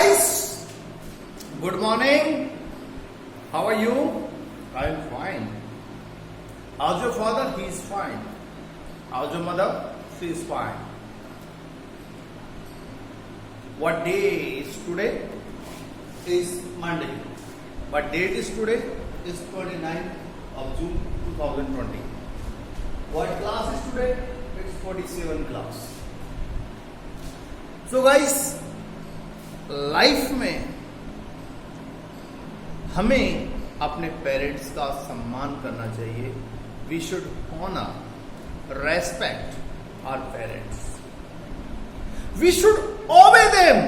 guys, good morning. How are you? I am fine. How's your father? He is fine. How's your mother? She is fine. What day is today? Is Monday. What date is today? Is 29th of June 2020. What class is today? It's 47 class. So guys, life में हमें अपने parents का सम्मान करना चाहिए. We should honour, respect our parents. We should obey them.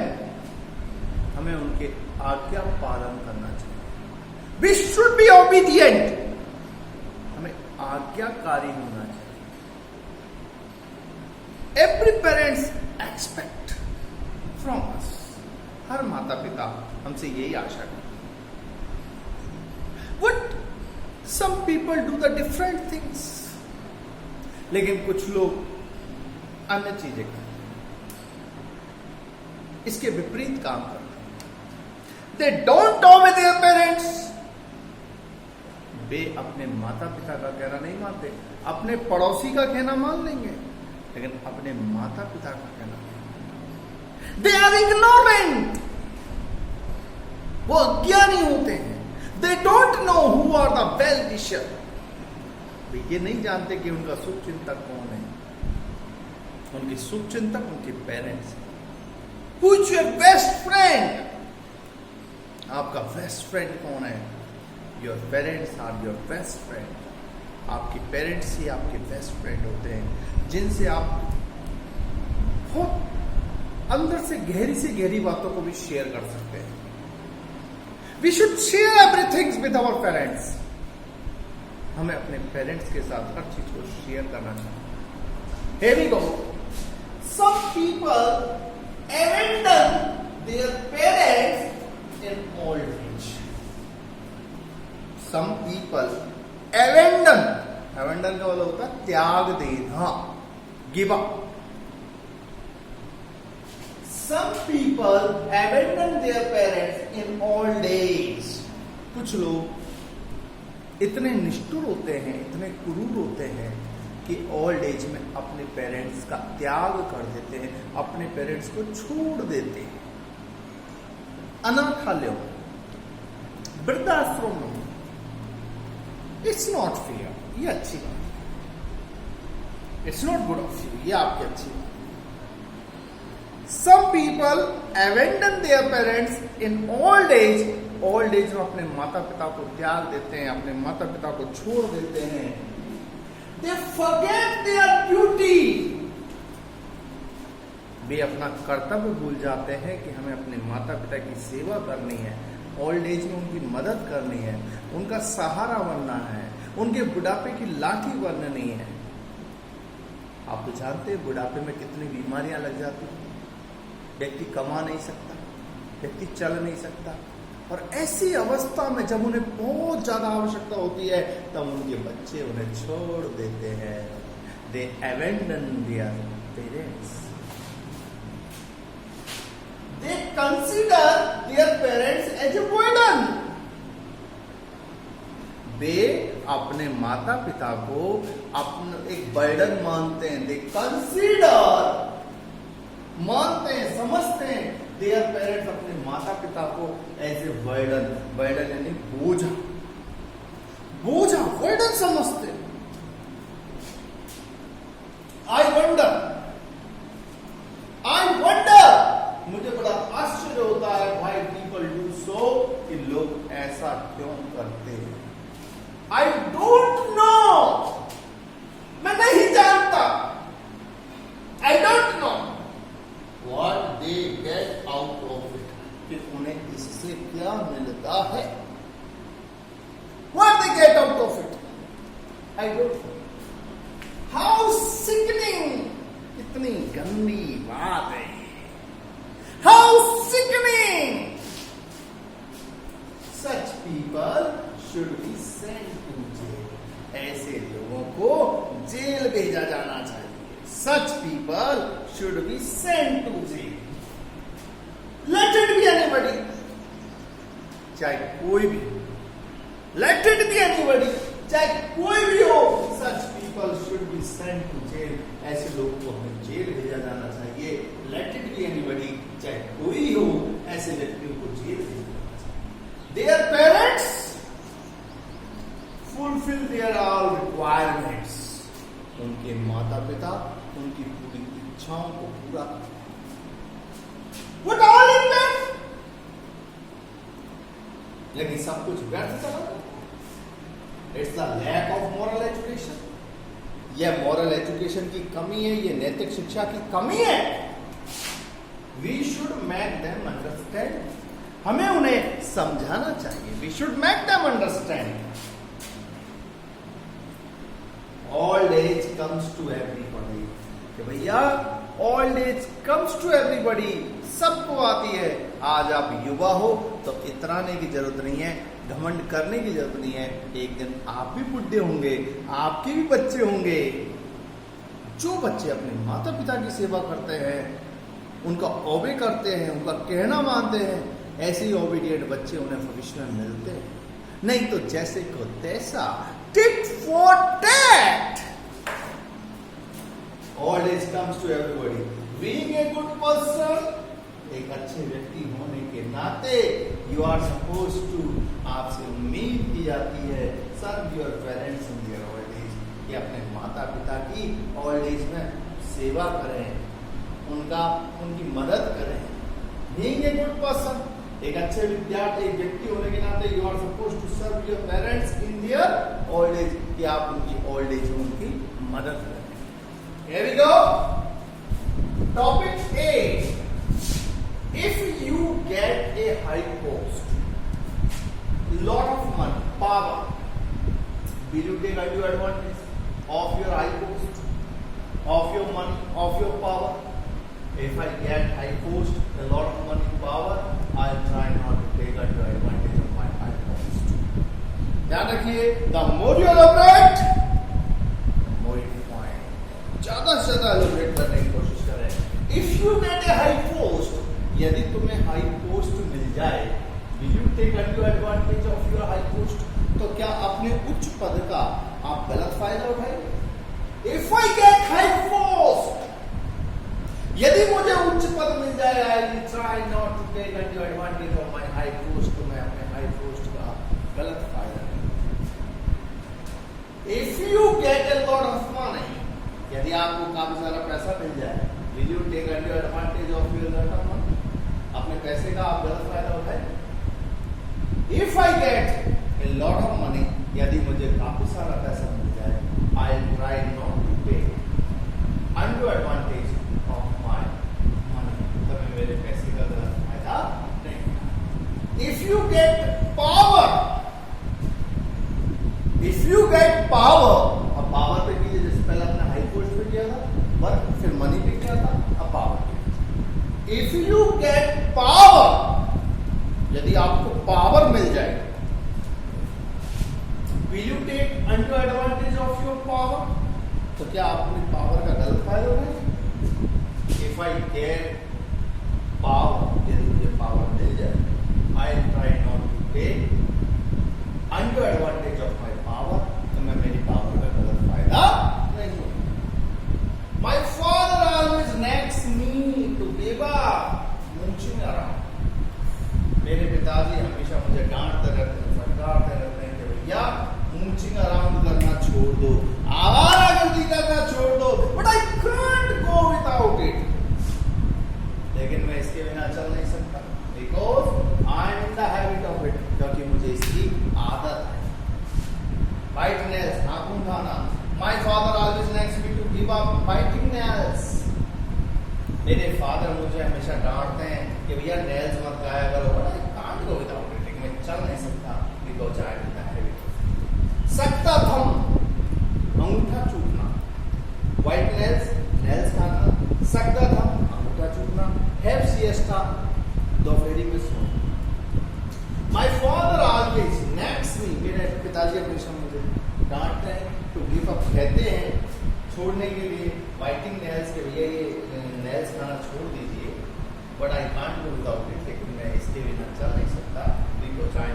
हमें उनके आज्ञा पालन करना चाहिए. We should be obedient. हमें आज्ञाकारी होना चाहिए. Every parents expect from us. हर माता पिता हमसे यही आशा करते. What some people do the different things, लेकिन कुछ लोग अन्य चीजें करते हैं, इसके विपरीत काम करते हैं. They don't obey their parents. वे अपने माता पिता का कहना नहीं मानते. अपने पड़ोसी का कहना मान लेंगे, लेकिन अपने माता पिता का कहना नहीं. They are ignorant. वो अज्ञानी होते हैं. They don't know who are the well-wisher. वे ये नहीं जानते कि उनका शुभ चिंतक कौन है. उनके शुभ चिंतक उनके parents. Who is your best friend? आपका बेस्ट फ्रेंड कौन है? Your parents are your best friend. आपके पेरेंट्स ही आपके बेस्ट फ्रेंड होते हैं, जिनसे आप बहुत अंदर से गहरी बातों को भी शेयर कर सकते हैं. We should share everything with our parents. हमें अपने पेरेंट्स के साथ हर चीज को शेयर करना चाहिए. Here we go. Some people abandon their parents in old age. Some people abandon. Abandon का मतलब होता है त्याग देना, give up. Some people abandon their parents in old age. कुछ लोग इतने निष्ठुर होते हैं, इतने क्रूर होते हैं कि ओल्ड एज में अपने पेरेंट्स का त्याग कर देते हैं, अपने पेरेंट्स को छोड़ देते हैं. अनाथालयों, वृद्धाश्रम, इट्स नॉट फेयर. ये अच्छी बात है. It's not good of you. ये आपकी अच्छी बात. Some people abandon their parents in old age. Old age में अपने माता पिता को त्याग देते हैं, अपने माता पिता को छोड़ देते हैं. They forget their duty. वे अपना कर्तव्य भूल जाते हैं कि हमें अपने माता पिता की सेवा करनी है, ओल्ड एज में उनकी मदद करनी है, उनका सहारा बनना है, उनके बुढ़ापे की लाठी बननी है. आप तो जानते हैं बुढ़ापे में कितनी बीमारियां लग जाती हैं. व्यक्ति कमा नहीं सकता, व्यक्ति चल नहीं सकता, और ऐसी अवस्था में जब उन्हें बहुत ज्यादा आवश्यकता होती है तब उनके बच्चे उन्हें छोड़ देते हैं. दे abandon their parents. They consider their parents as a burden. वे अपने माता पिता को अपना एक बर्डन मानते हैं. दे कंसीडर, मानते हैं, समझते हैं देयर पेरेंट्स, अपने माता पिता को एज ए बर्डन. बर्डन यानी बोझा. बर्डन समझते हैं. आई वंडर, मुझे बड़ा आश्चर्य होता है व्हाई पीपल डू सो, कि लोग ऐसा क्यों करते हैं. I don't know. मैं नहीं जानता. I don't know what they get out of it. कि उन्हें इससे क्या मिलता है. What they get out of it? I don't know. How sickening. कितनी गंदी बात है. How sickening. Such people should be sent to jail. ऐसे लोगों को जेल भेजा जाना चाहिए. Such people should be sent to jail. Let it be an चाहे कोई भी, लेट इट बी एनीबॉडी, चाहे कोई भी हो, such people should be sent to jail, ऐसे लोगों को हमें जेल भेजा जाना चाहिए। लेट इट बी एनीबॉडी, चाहे कोई हो, ऐसे व्यक्तियों को जेल भेजा जाना चाहिए। Their parents fulfil there all requirements, उनके माता पिता उनकी पूरी इच्छाओं को पूरा करें। What all in that? लेकिन सब कुछ व्यर्थ चला। It's the lack of moral education, यह मॉरल एजुकेशन की कमी है, यह नैतिक शिक्षा की कमी है। We should make them understand, हमें उन्हें समझाना चाहिए। We should make them understand old age comes to everybody, कि भैया old age comes to everybody, सबको आती है। आज आप युवा हो तो इतराने की जरूरत नहीं है, घमंड करने की जरूरत नहीं है। एक दिन आप भी बुढ़े होंगे, आपके भी बच्चे होंगे। जो बच्चे अपने माता पिता की सेवा करते हैं, उनका ओबे करते हैं, उनका कहना मानते हैं, ऐसे ही ओबीडिएंट बच्चे उन्हें भविष्य में मिलते हैं। नहीं तो जैसे को तैसा, tit for tat. Old age comes to everybody. Being a good person, एक अच्छे व्यक्ति होने के नाते you are supposed to, आपसे उम्मीद की जाती है, serve your parents in their old age, कि अपने माता पिता की old age में सेवा करें, उनकी मदद करें। Being a good person, एक अच्छे विद्यार्थी, एक व्यक्ति होने के नाते you are supposed to serve your parents in their old age, कि आप उनकी old age में उनकी मदद करें। Here we go. Topic A. If you get a high post, lot of money, power, will you take undue advantage of your high post, of your money, of your power? If I get high post, a lot of money, power, I'll try not to take undue advantage of my high post. ध्यान रखिए, the more you elaborate, ज्यादा से ज्यादा elaborate करने की कोशिश करें। If you get a high post, यदि तुम्हें हाई पोस्ट मिल जाए, will you take advantage of your high post, तो क्या अपने उच्च पद का आप गलत फायदा उठाएंगे? If I get high post, यदि मुझे उच्च पद मिल जाए, I will try not to take advantage of my high post, तो मैं अपने हाई पोस्ट का गलत फायदा लूंगा। If you get a lot of money, यदि आपको काफी सारा पैसा मिल जाए, will you take advantage of your money, अपने पैसे का आप गलत फायदा उठाएं? If I get a lot of money, यदि मुझे काफी सारा पैसा मिल जाए, I will try not to take undue advantage of my money, तो मैं मेरे पैसे का गलत फायदा नहीं। If you get power, if you get power, अब पावर पे कीजिए, जैसे पहले अपने हाई पोस्ट पे किया था, वर्क, फिर मनी पे किया था, अब power. If you get power, यदि आपको पावर मिल जाए, will you take undue advantage of your power, तो क्या आप अपनी पावर का गलत फायदा उठाएंगे? इफ आई गेट पावर, यदि मुझे पावर मिल जाए, I try not to take undue advantage of my power, तो मैं मेरी पावर का गलत फायदा नहीं लूंगा। My father always next me to give up mooching around, मेरे पिताजी हमेशा मुझे डांटते रहते हैं, फटकारते रहते हैं कि भैया मूंचिंग अराउंड करना छोड़ दो, आवारागर्दी करना छोड़ दो, but I can't go without it, लेकिन मैं इसके बिना चल नहीं सकता, because I am in the habit of it, क्योंकि मुझे इसकी आदत है। Bite nails, नाखून खाना। My father always next me to give up biting nails. मेरे फादर मुझे हमेशा डांटते हैं कि भैया नेल्स मत खाया करो, but I can't go without it, मैं चल नहीं सकता, because I am in the habit. सकता थंब, अंगूठा चूटना। व्हाइट नेल्स, नेल्स खाना। सकता थंब, अंगूठा चूटना। हैव सिएस्टा, दोपहरी में सोना। My father always nags me, मेरे पिताजी हमेशा मुझे डांटते हैं, टू गिव अप कहते हैं छोड़ने के लिए, बाइटिंग नेल्स के भैया ये नेल्स खाना छोड़ दीजिए, but I can't do without it, लेकिन मैं इसके बिना चल नहीं सकता, बिकॉज आई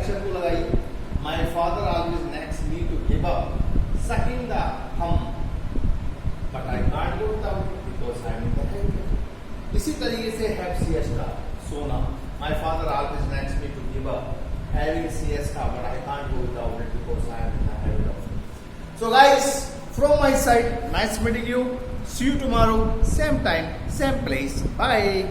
अक्षर को लगाइए। My father always next me to give up sucking the hum, but I can't do it because I am in the habit. इसी तरीके से have siesta, सोना। My father always next me to give up having siesta, but I can't do without it because I am in the habit of it. So guys, from my side, nice meeting you. See you tomorrow, same time, same place. Bye.